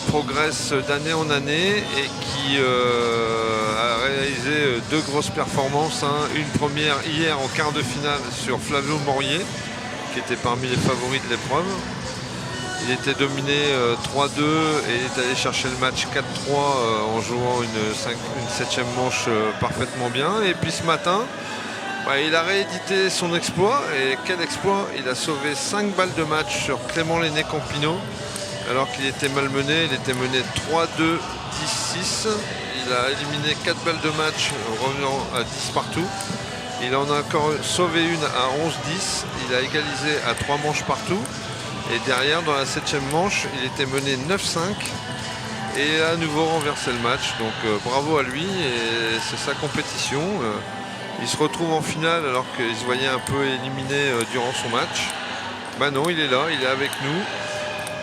progresse d'année en année et qui a réalisé deux grosses performances. Hein. Une première hier en quart de finale sur Flavio Morier, qui était parmi les favoris de l'épreuve. Il était dominé 3-2 et il est allé chercher le match 4-3 en jouant une septième manche parfaitement bien. Et puis ce matin, il a réédité son exploit. Et quel exploit! Il a sauvé 5 balles de match sur Clément Lenné-Campino alors qu'il était malmené. Il était mené 3-2, 10-6. Il a éliminé 4 balles de match revenant à 10 partout. Il en a encore sauvé une à 11-10. Il a égalisé à 3 manches partout. Et derrière, dans la 7e manche, il était mené 9-5 et il a à nouveau renversé le match. Donc bravo à lui, et c'est sa compétition. Il se retrouve en finale alors qu'il se voyait un peu éliminé durant son match. Non, il est là, il est avec nous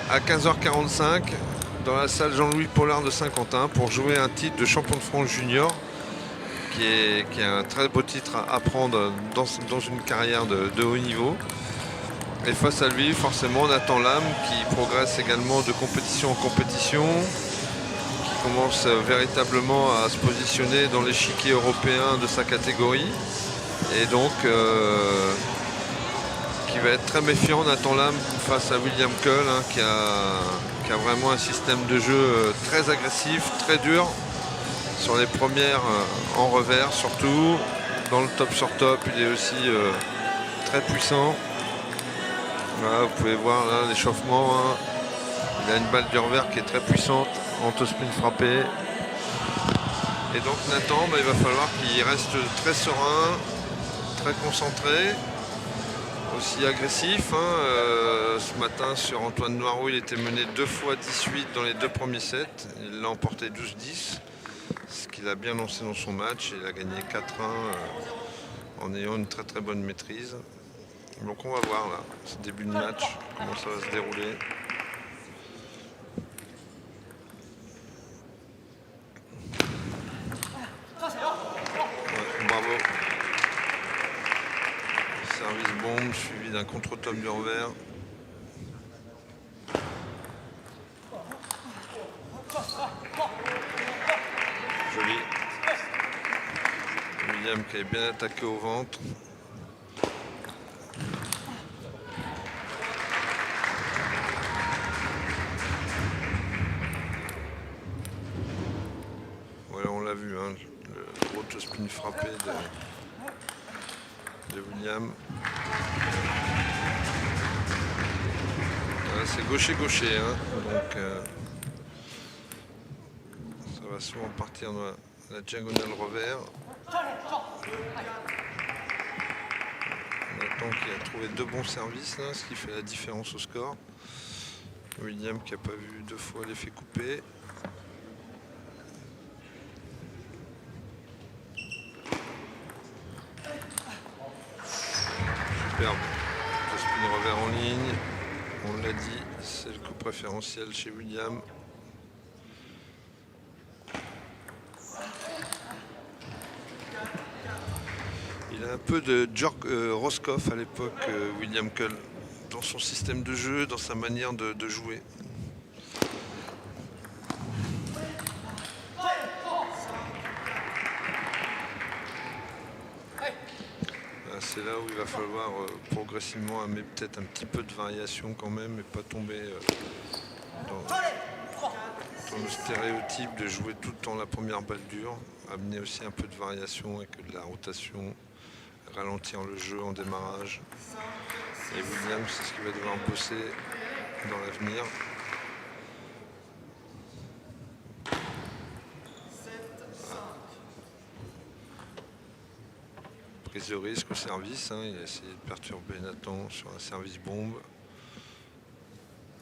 à 15h45 dans la salle Jean-Louis Pollard de Saint-Quentin pour jouer un titre de champion de France junior qui est un très beau titre à prendre dans une carrière de haut niveau. Et face à lui, forcément, Nathan Lam qui progresse également de compétition en compétition, qui commence véritablement à se positionner dans l'échiquier européen de sa catégorie. Et donc, qui va être très méfiant, Nathan Lam, face à William Cull, hein, qui a vraiment un système de jeu très agressif, très dur, sur les premières en revers surtout. Dans le top sur top, il est aussi très puissant. Voilà, vous pouvez voir là l'échauffement. Hein. Il a une balle du revers qui est très puissante en toe-spin frappé. Et donc Nathan, il va falloir qu'il reste très serein, très concentré, aussi agressif. Hein. Ce matin sur Antoine Noiroux, il était mené 2 fois 18 dans les 2 premiers sets. Il l'a emporté 12-10, ce qu'il a bien lancé dans son match. Il a gagné 4-1 en ayant une très très bonne maîtrise. Donc on va voir là, ce début de match, comment ça va se dérouler. Ouais, bravo. Service bombe suivi d'un contre-top du revers. Joli. William qui est bien attaqué au ventre. Vu, hein, le gros toe-spin frappé de William. C'est gaucher-gaucher, hein, donc ça va souvent partir dans la diagonale revers. Nathan qui a trouvé 2 bons services, là, ce qui fait la différence au score. William qui n'a pas vu 2 fois l'effet coupé. Superbe. Le spin revers en ligne. On l'a dit, c'est le coup préférentiel chez William. Il a un peu de Georg Roscoff à l'époque, William Cull, dans son système de jeu, dans sa manière de jouer. C'est là où il va falloir progressivement amener peut-être un petit peu de variation quand même et pas tomber dans le stéréotype de jouer tout le temps la première balle dure. Amener aussi un peu de variation avec de la rotation, ralentir le jeu en démarrage. Et William, c'est ce qu'il va devoir bosser dans l'avenir. Prise de risque au service, hein. Il a essayé de perturber Nathan sur un service bombe.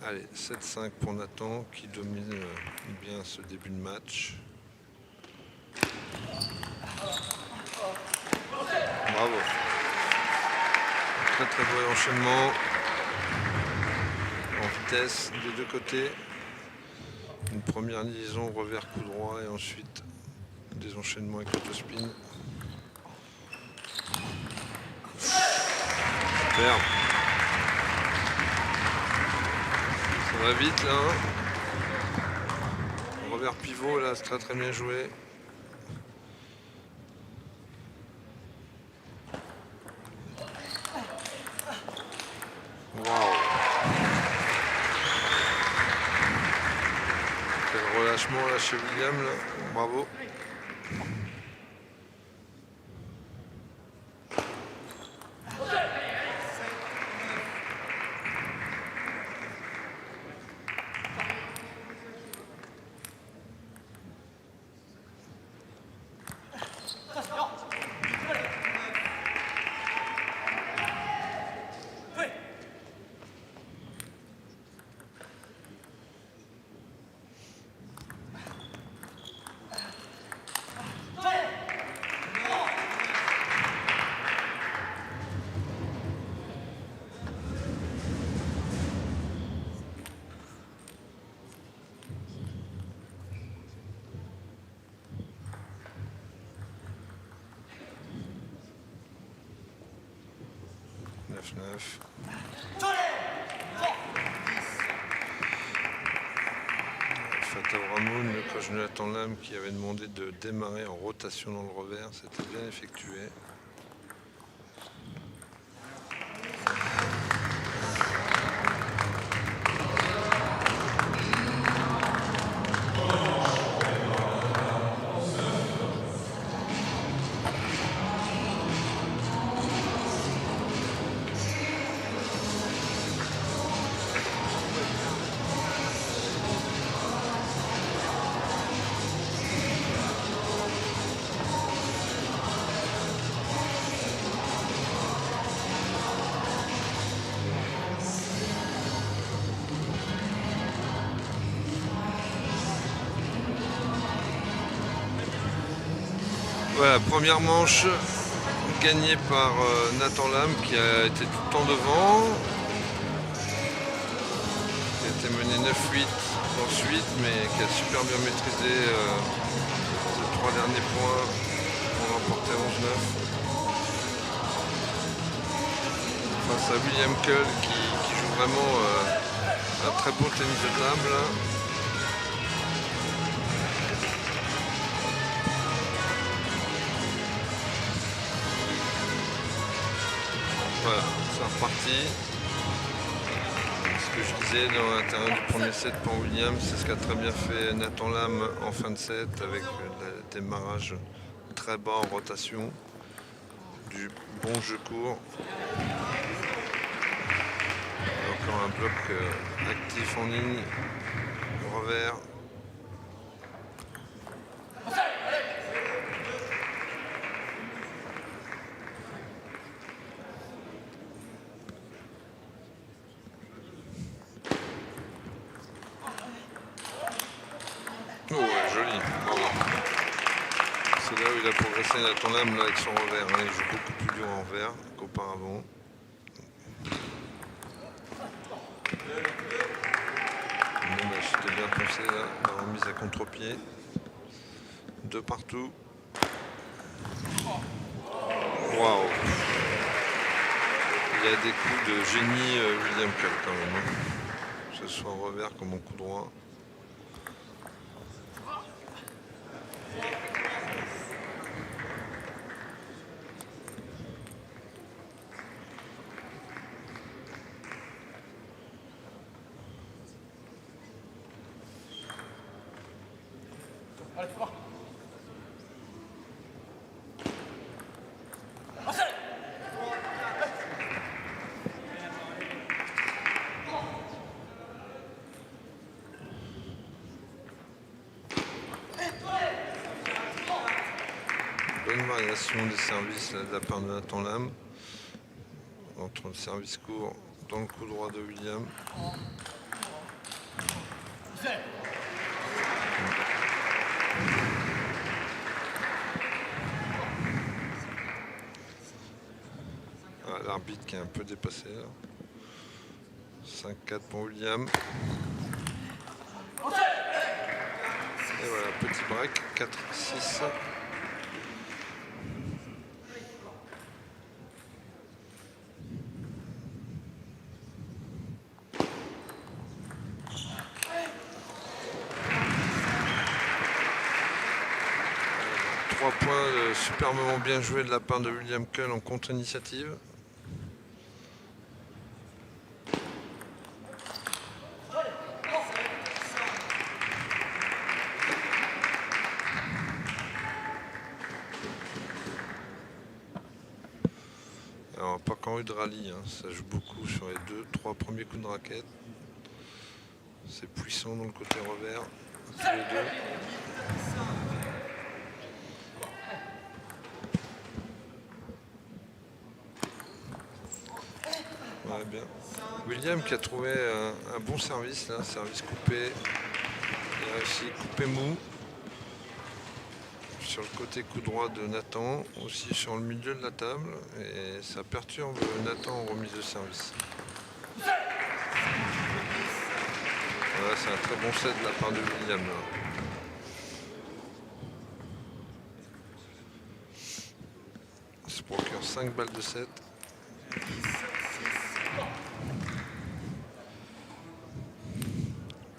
Allez, 7-5 pour Nathan qui domine bien ce début de match. Bravo. Très très beau enchaînement en vitesse des deux côtés. Une première liaison revers coup droit et ensuite des enchaînements avec l'autospin. Super. Ça va vite là. revers pivot là, c'est très très bien joué. Waouh. Quel relâchement là chez William là. Bravo. Fatah Ramon, le coach Jonathan Lam qui avait demandé de démarrer en rotation dans le revers, c'était bien effectué. Voilà, première manche gagnée par Nathan Lam qui a été tout le temps devant, qui a été mené 9-8 ensuite, mais qui a super bien maîtrisé ces 3 derniers points pour remporter 11-9 face à William Cull qui joue vraiment un très beau tennis de table. Voilà, c'est reparti. Ce que je disais dans l'intérieur du premier set pour William, c'est ce qu'a très bien fait Nathan Lam en fin de set avec le démarrage très bas en rotation, du bon jeu court. Et encore un bloc actif en ligne, revers. Oh ouais, joli, bravo. C'est là où il a progressé Nathan Lam là, avec son revers. Hein. Il joue beaucoup plus dur en revers qu'auparavant. C'était bien pensé là, la remise à contre-pied. 2 partout. Waouh. Il a des coups de génie William Cull quand même. Hein. Que ce soit en revers comme en coup droit. Bonne variation des services de la part de Nathan Lam entre le service court dans le coup droit de William. Ah, l'arbitre qui est un peu dépassé là. 5-4 pour William. Et voilà, petit break, 4-6. 3 points superbement bien joués de la part de William Kull en contre-initiative. Alors pas qu'en eu de rallye, hein. Ça joue beaucoup sur les 2-3 premiers coups de raquette. C'est puissant dans le côté revers, tous les deux. Ouais, bien. William qui a trouvé un bon service là, service coupé. Il a réussi coupé mou. Sur le côté coup droit de Nathan, aussi sur le milieu de la table, et ça perturbe Nathan en remise de service. Voilà, c'est un très bon set de la part de William là. Il se procure 5 balles de 7.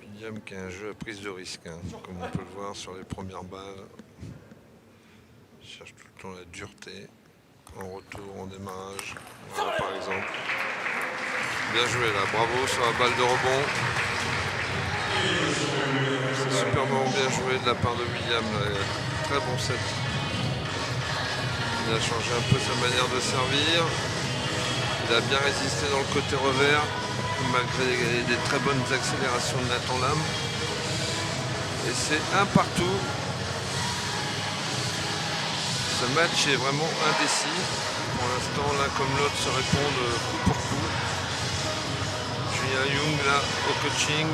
William qui a un jeu à prise de risque, hein, comme on peut le voir sur les premières balles. Il cherche tout le temps la dureté. En retour, en démarrage. Voilà par exemple. Bien joué là, bravo sur la balle de rebond. C'est superbement bien joué de la part de William. Là. Très bon set. Il a changé un peu sa manière de servir. Il a bien résisté dans le côté revers, malgré des très bonnes accélérations de Nathan Lam. Et c'est un partout. Ce match est vraiment indécis. Pour l'instant, l'un comme l'autre se répondent coup pour coup. Julien Young là au coaching.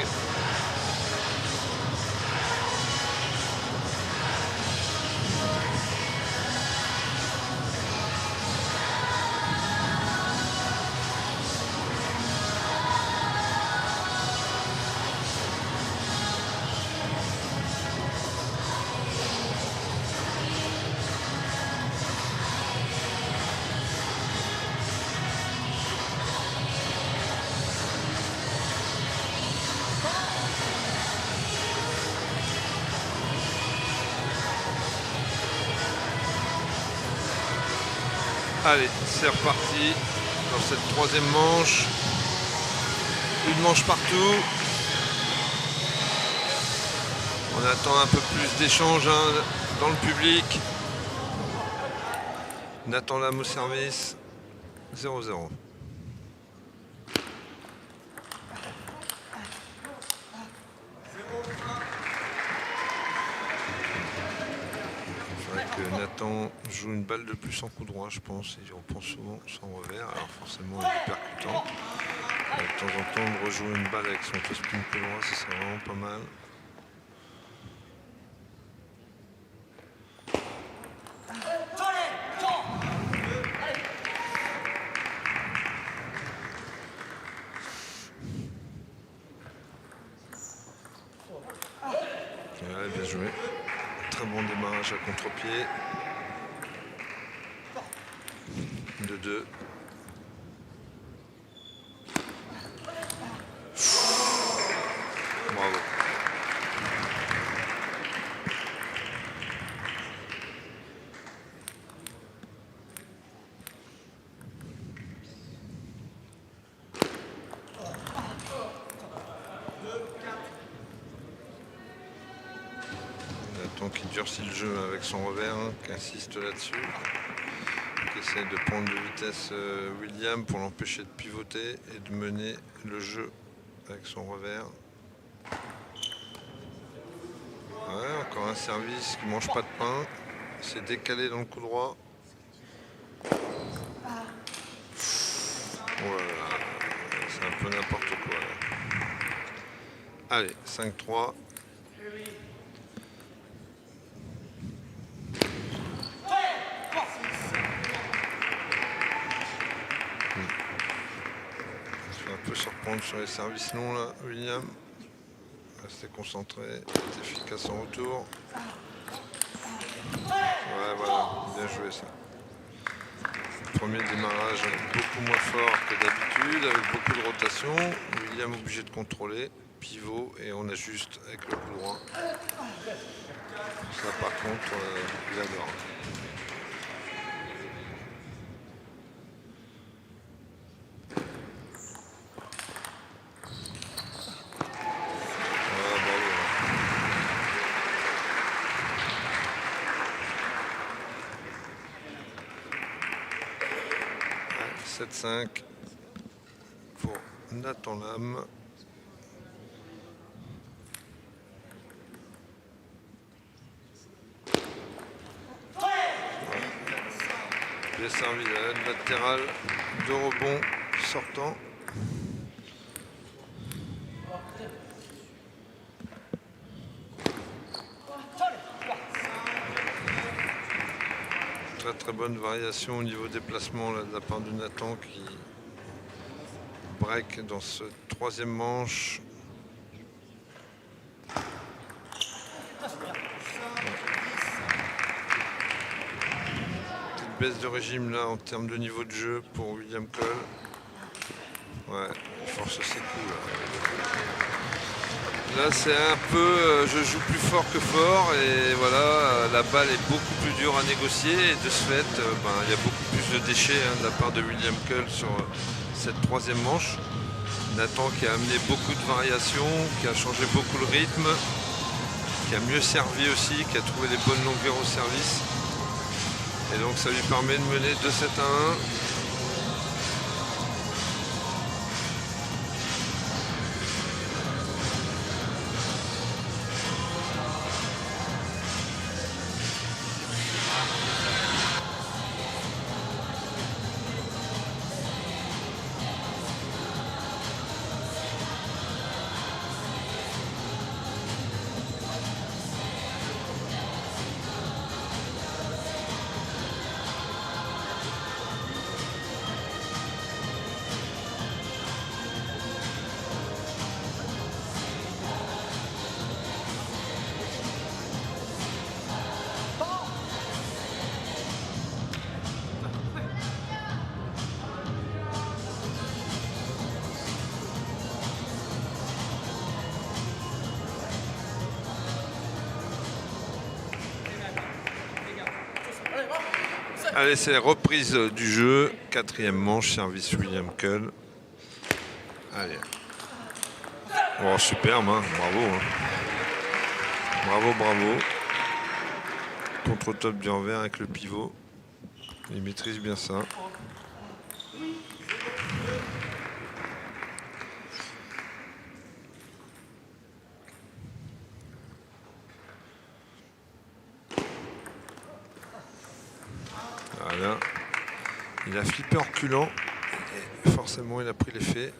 Allez, c'est reparti dans cette troisième manche. Une manche partout. On attend un peu plus d'échanges dans le public. Nathan Lam au service. 0-0. Nathan joue une balle de plus en coup droit, je pense. Il reprend souvent son revers, alors forcément il est percutant. De temps en temps, de rejouer une balle avec son top-spin coup droit, ça serait vraiment pas mal. Ouais, bien joué. Très bon démarrage à contre-pied. 2-2. Bravo. Nathan qui durcit le jeu avec son revers, hein, qui insiste là-dessus. Qui essaie de prendre de vitesse William pour l'empêcher de pivoter et de mener le jeu avec son revers. Ouais, encore un service qui mange pas de pain. C'est décalé dans le coup droit. Voilà, c'est un peu n'importe quoi là. Allez, 5-3. Surprendre sur les services longs là, William. Restez concentré, efficace en retour. Ouais, voilà, bien joué ça. Premier démarrage beaucoup moins fort que d'habitude, avec beaucoup de rotation. William obligé de contrôler, pivot et on ajuste avec le coup droit. Ça part contre Glador. Ah, bravo. 7-5 pour Nathan Lam. Bien servi à la latérale de rebond sortant. Très bonne variation au niveau déplacement là, de la part de Nathan qui break dans ce troisième manche. Petite baisse de régime là en termes de niveau de jeu pour William Cole. Ouais, il force ses coups là. Là c'est un peu je joue plus fort que fort et voilà, la balle est beaucoup plus dure à négocier et de ce fait il y a beaucoup plus de déchets de la part de William Cole sur cette troisième manche. Nathan qui a amené beaucoup de variations, qui a changé beaucoup le rythme, qui a mieux servi aussi, qui a trouvé les bonnes longueurs au service et donc ça lui permet de mener 2-7 à 1. Allez, c'est la reprise du jeu. Quatrième manche, service William Cole. Allez. Oh, superbe, hein. Bravo. Hein. Bravo, bravo. Contre-top du envers avec le pivot. Il maîtrise bien ça. Voilà. Il a flippé en reculant. Et forcément, il a pris l'effet.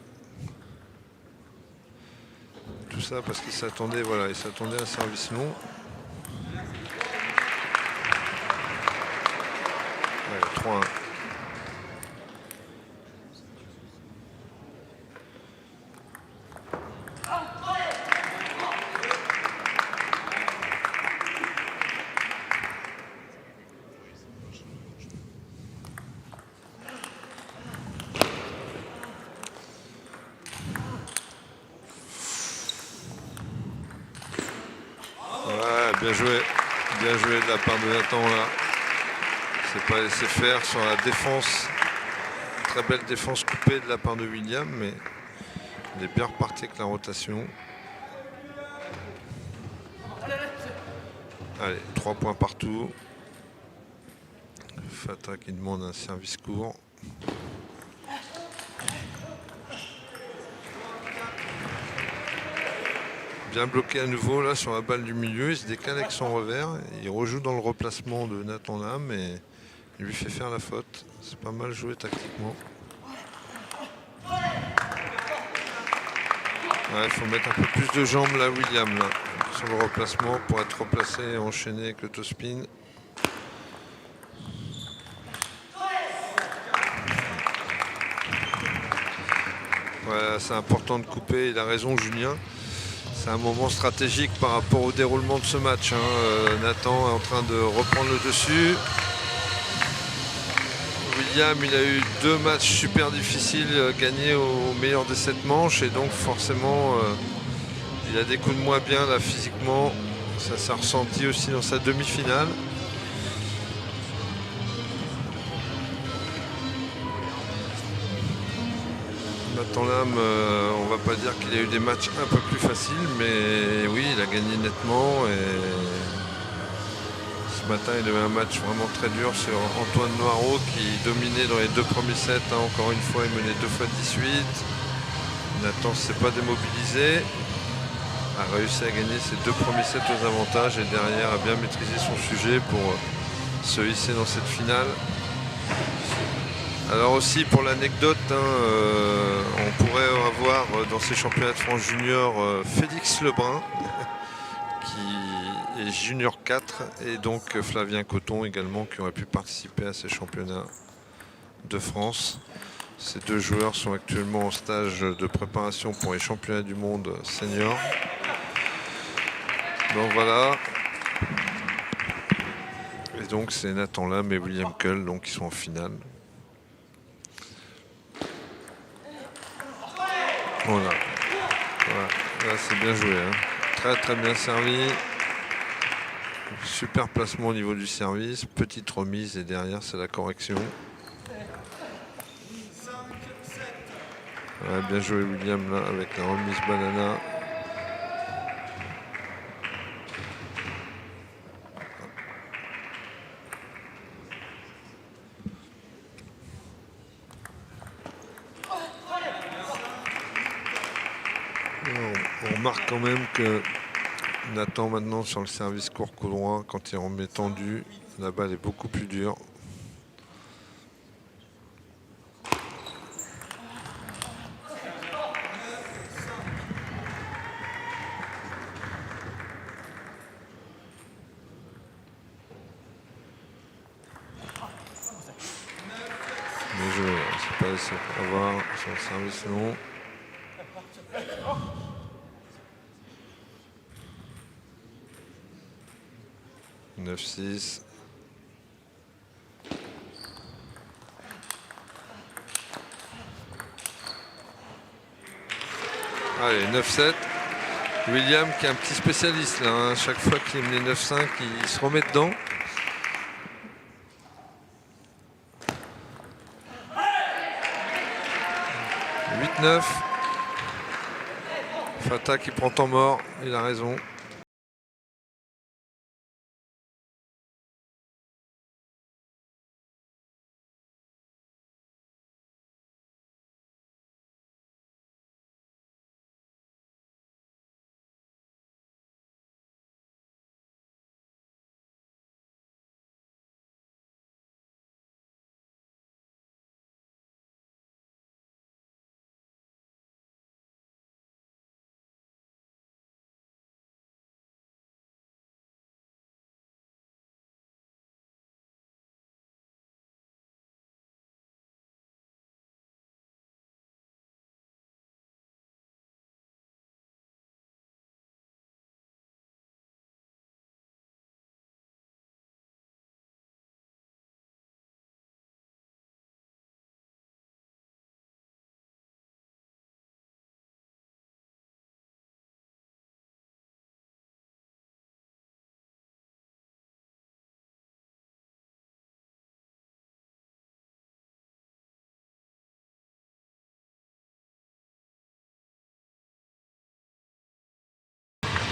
Tout ça parce qu'il s'attendait, voilà, il s'attendait à un service long. Ouais, 3-1. Bien joué de la part de Nathan là. C'est pas laissé faire sur la défense. Très belle défense coupée de la part de William, mais il est bien reparti avec la rotation. Allez, 3 points partout. Fata qui demande un service court. Bien bloqué à nouveau là sur la balle du milieu, il se décale avec son revers, il rejoue dans le replacement de Nathan Lam et il lui fait faire la faute. C'est pas mal joué tactiquement. Ouais, il faut mettre un peu plus de jambes là William là, sur le replacement pour être replacé et enchaîné avec le toe spin. Voilà, c'est important de couper, il a raison Julien. C'est un moment stratégique par rapport au déroulement de ce match. Nathan est en train de reprendre le dessus. William, il a eu 2 matchs super difficiles gagnés au meilleur des 7 manches et donc forcément il a des coups de moins bien là physiquement. Ça s'est ressenti aussi dans sa demi-finale. Nathan Lam, on va pas dire qu'il a eu des matchs un peu plus faciles, mais oui, il a gagné nettement. Et ce matin, il avait un match vraiment très dur sur Antoine Noirot qui dominait dans les 2 premiers sets. Encore une fois, il menait 2 fois 18. Nathan ne s'est pas démobilisé, a réussi à gagner ses 2 premiers sets aux avantages et derrière a bien maîtrisé son sujet pour se hisser dans cette finale. Alors aussi pour l'anecdote, on pourrait avoir dans ces championnats de France junior Félix Lebrun qui est junior 4 et donc Flavien Coton également qui aurait pu participer à ces championnats de France. Ces 2 joueurs sont actuellement en stage de préparation pour les championnats du monde senior. Donc voilà. Et donc c'est Nathan Lam et William Cull donc, qui sont en finale. Voilà. Là c'est bien joué. Très très bien servi. Super placement au niveau du service. Petite remise et derrière c'est la correction. Bien joué William là avec la remise banana. On remarque quand même que Nathan maintenant sur le service court coup droit, quand il remet tendu, la balle est beaucoup plus dure. Bien joué, c'est pas laissé avoir sur le service long. « 9-6 ». Allez, 9-7. William qui est un petit spécialiste là. Chaque fois qu'il est mené 9-5, il se remet dedans. « 8-9 ». Fata qui prend temps mort, il a raison.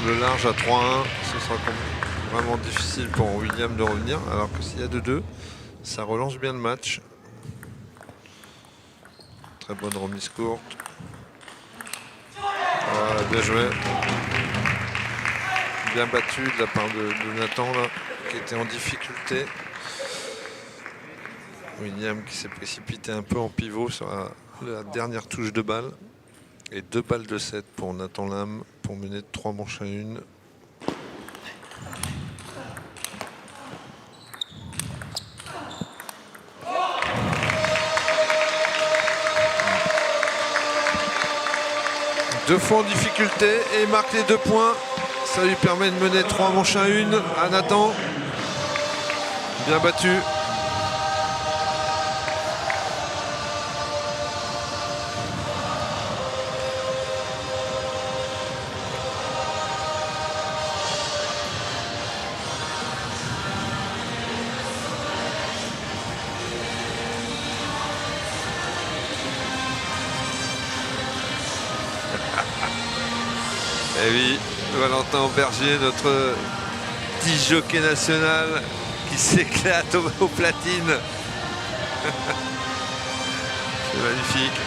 Le large à 3-1, ce sera vraiment difficile pour William de revenir, alors que s'il y a 2-2, ça relance bien le match. Très bonne remise courte. Voilà, bien joué. Bien battu de la part de Nathan, là, qui était en difficulté. William qui s'est précipité un peu en pivot sur la dernière touche de balle. Et 2 balles de 7 pour Nathan Lam pour mener de 3 manches à 1. Deux fois en difficulté et il marque les 2 points. Ça lui permet de mener 3 manches à 1 à Nathan. Bien battu. Et oui, Valentin Auberger, notre petit jockey national qui s'éclate aux platines. C'est magnifique.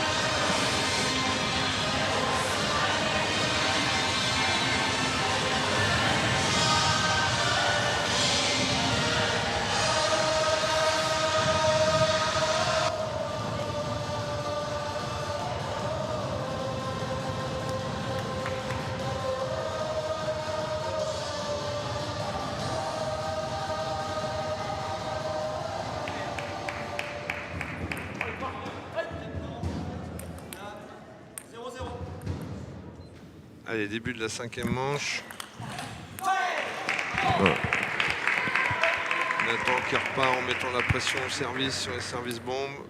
Allez, début de la 5e manche. Ouais. Nathan qui repart en mettant la pression au service sur les services bombes.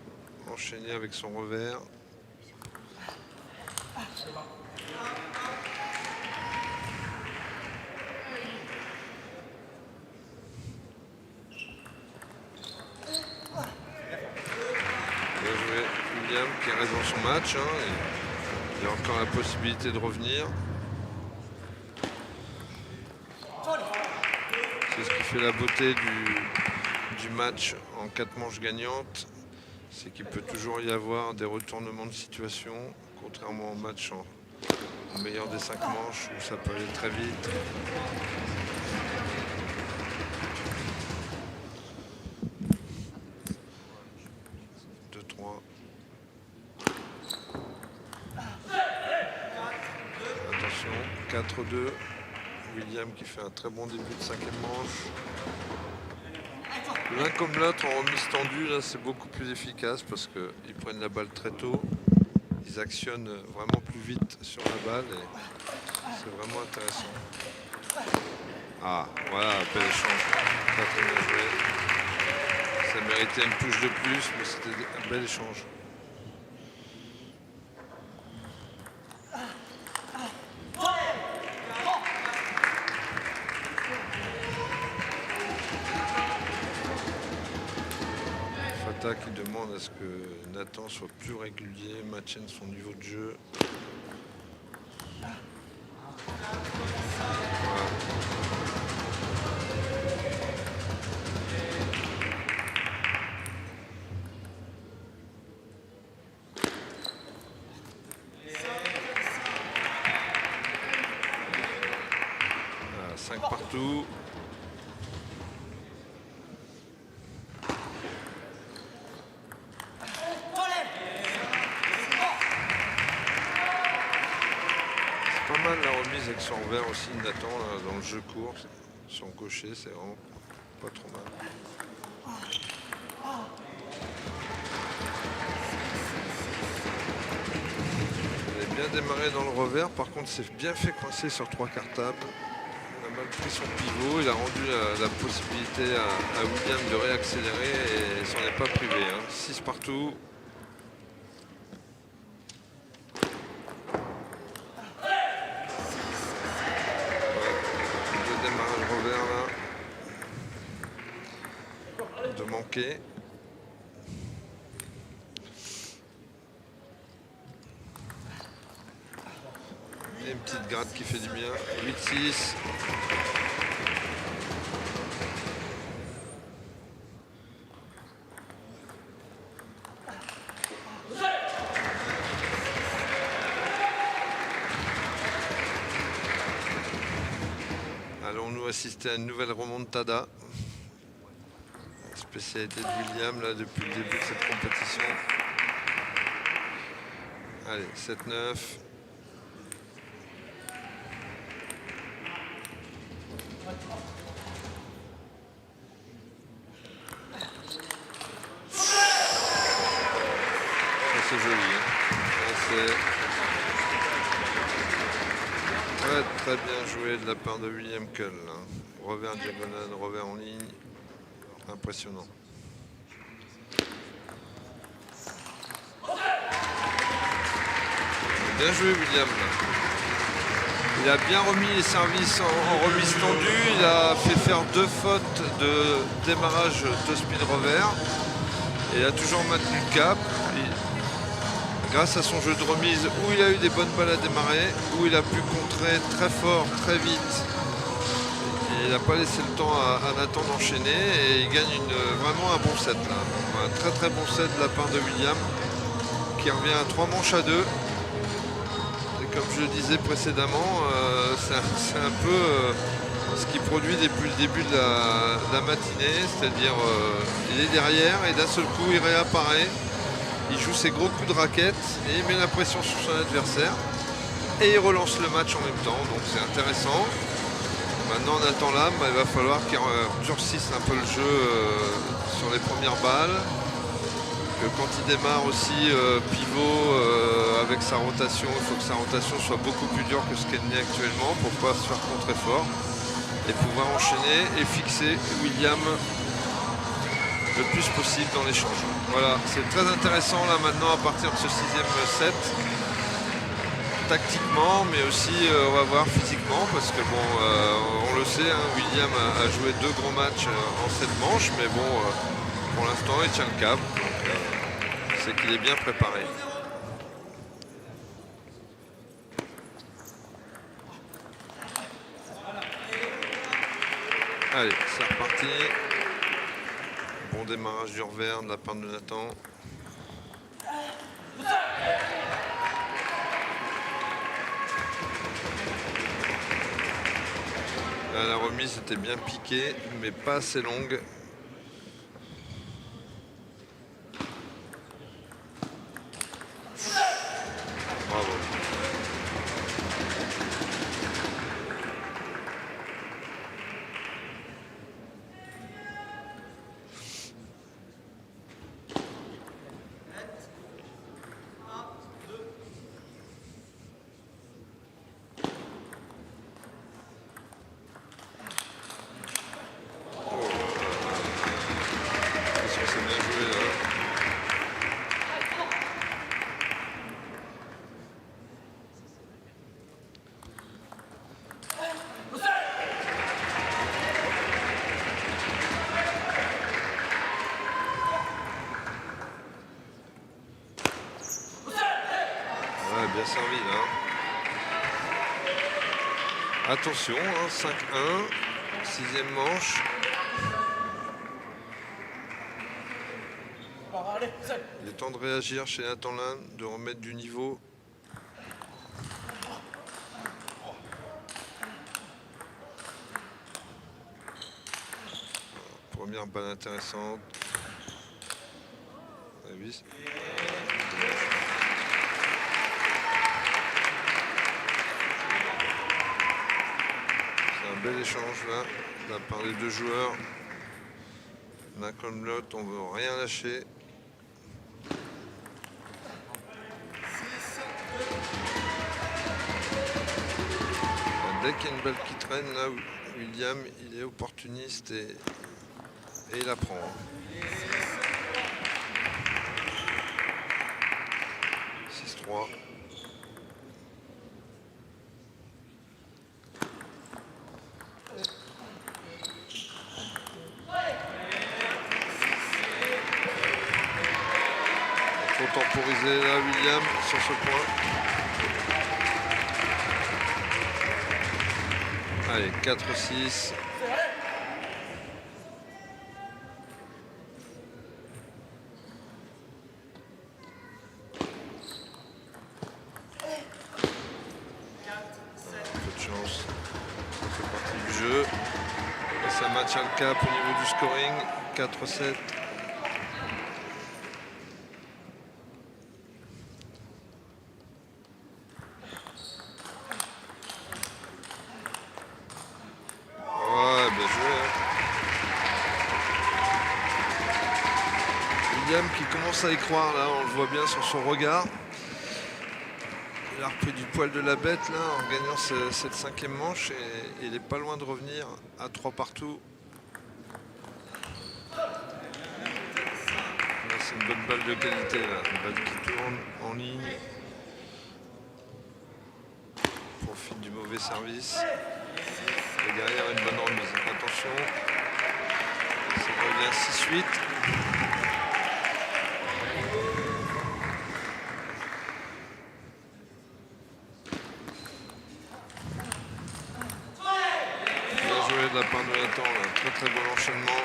Enchaîné avec son revers. Bien joué William qui reste dans son match. Et il a encore la possibilité de revenir. C'est ce qui fait la beauté du match en 4 manches gagnantes. C'est qu'il peut toujours y avoir des retournements de situation, contrairement au match en meilleur des 5 manches où ça peut aller très vite. Attention, 4-2. William qui fait un très bon début de 5e manche. L'un comme l'autre en remise tendue, là c'est beaucoup plus efficace parce qu'ils prennent la balle très tôt. Ils actionnent vraiment plus vite sur la balle et c'est vraiment intéressant. Ah, voilà, bel échange. Très très bien joué. Ça méritait une touche de plus, mais c'était un bel échange. Qui demande à ce que Nathan soit plus régulier, maintienne son niveau de jeu. Voilà. Voilà, 5 partout. La remise avec son revers aussi, Nathan, là, dans le jeu court, son gaucher, c'est vraiment pas trop mal. Il est bien démarré dans le revers, par contre c'est bien fait coincer sur 3 cartables. Il a mal pris son pivot, il a rendu la possibilité à William de réaccélérer et il s'en est pas privé. 6 partout. De manquer. Et une petite gratte qui fait du bien. 8-6. Allons-nous assister à une nouvelle remontada? Spécialité de William là depuis le début de cette compétition. Allez, 7-9. C'est joli. C'est très bien joué de la part de William Cull. Revers diagonal, revers en ligne. Impressionnant. Bien joué William. Il a bien remis les services en remise tendue. Il a fait faire 2 fautes de démarrage de spin revers. Et il a toujours maintenu le cap. grâce à son jeu de remise où il a eu des bonnes balles à démarrer, où il a pu contrer très fort, très vite. Et il n'a pas laissé le temps à Nathan d'enchaîner et il gagne vraiment un bon set là. Un très très bon set de la part de William qui revient à 3 manches à 2. Et comme je le disais précédemment, c'est un peu ce qu'il produit depuis le début de la matinée, c'est-à-dire il est derrière et d'un seul coup il réapparaît. Il joue ses gros coups de raquette et il met la pression sur son adversaire et il relance le match en même temps, donc c'est intéressant. Maintenant Nathan Lam, il va falloir qu'il durcisse un peu le jeu sur les premières balles, que quand il démarre aussi pivot avec sa rotation, il faut que sa rotation soit beaucoup plus dure que ce qu'elle n'est actuellement pour ne pas se faire contrer fort et pouvoir enchaîner et fixer William le plus possible dans l'échange. Voilà, c'est très intéressant là maintenant à partir de ce 6e set, tactiquement, mais aussi on va voir physiquement, parce que bon, on le sait, hein, William a joué 2 gros matchs en 7 manches, mais bon, pour l'instant il tient le cap, donc c'est qu'il est bien préparé. Allez, c'est reparti. Bon démarrage du revers de la part de Nathan. Là, la remise était bien piquée, mais pas assez longue. Bravo. Bien servi là. Attention, hein, 5-1, 6e manche. Il est temps de réagir chez Nathan Lam, de remettre du niveau. Première balle intéressante. Davis. Bel échange là, de la part des 2 joueurs. L'un comme l'autre, on veut rien lâcher. Dès qu'il y a une balle qui traîne, là, William, il est opportuniste et il la prend. 6-3. Temporiser là William sur ce point. Allez, 4-6. Peu de chance. Ça fait partie du jeu. Et ça maintient le cap au niveau du scoring. 4-7. Qui commence à y croire là, on le voit bien sur son regard. Il a repris du poil de la bête là en gagnant cette 5e manche et il est pas loin de revenir à 3 partout. Là, c'est une bonne balle de qualité là, une balle qui tourne en ligne. Profite du mauvais service. Et derrière une bonne remise. Attention. Ça revient 6-8. joué de la part de Nathan, là. Très très bon enchaînement.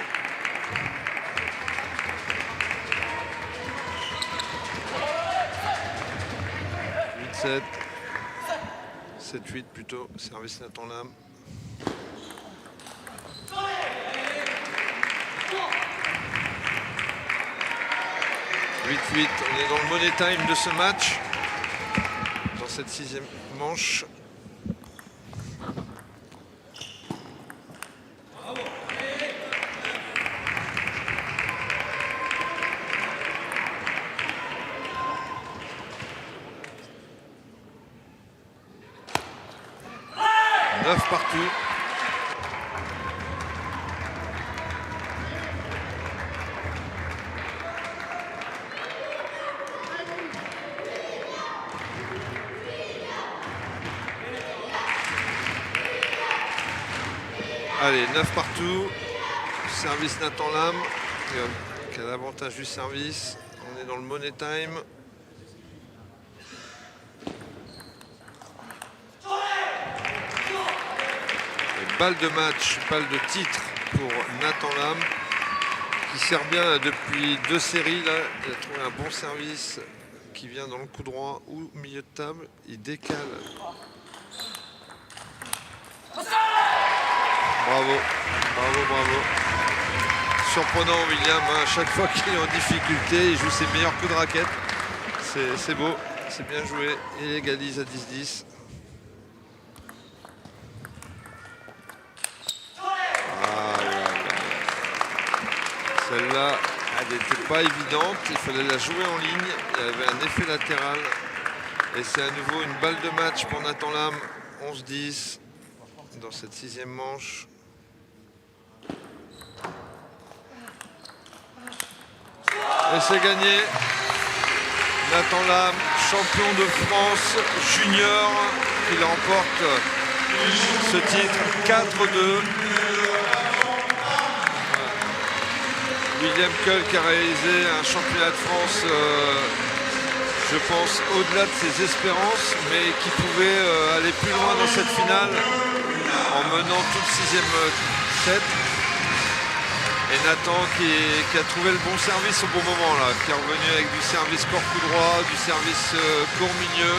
« 7-8 plutôt, service Nathan Lam. « 8-8, on est dans le money time de ce match, dans cette 6e manche. Partout. Allez, 9 partout. Service Nathan Lam. Quel avantage du service. On est dans le money time. Balle de match, balle de titre pour Nathan Lam, qui sert bien depuis 2 séries. Là. Il a trouvé un bon service qui vient dans le coup droit ou milieu de table. Il décale. Bravo, bravo, bravo. Surprenant William, hein. À chaque fois qu'il est en difficulté, il joue ses meilleurs coups de raquette. C'est beau, c'est bien joué. Il égalise à 10-10. Celle-là, elle n'était pas évidente, il fallait la jouer en ligne, il y avait un effet latéral. Et c'est à nouveau une balle de match pour Nathan Lam, 11-10 dans cette 6e manche. Et c'est gagné. Nathan Lam, champion de France junior, qui remporte ce titre 4-2. William Culk a réalisé un championnat de France, je pense, au-delà de ses espérances, mais qui pouvait aller plus loin dans cette finale en menant tout le 6e set. Et Nathan qui a trouvé le bon service au bon moment, là, qui est revenu avec du service corps coup droit, du service court milieu.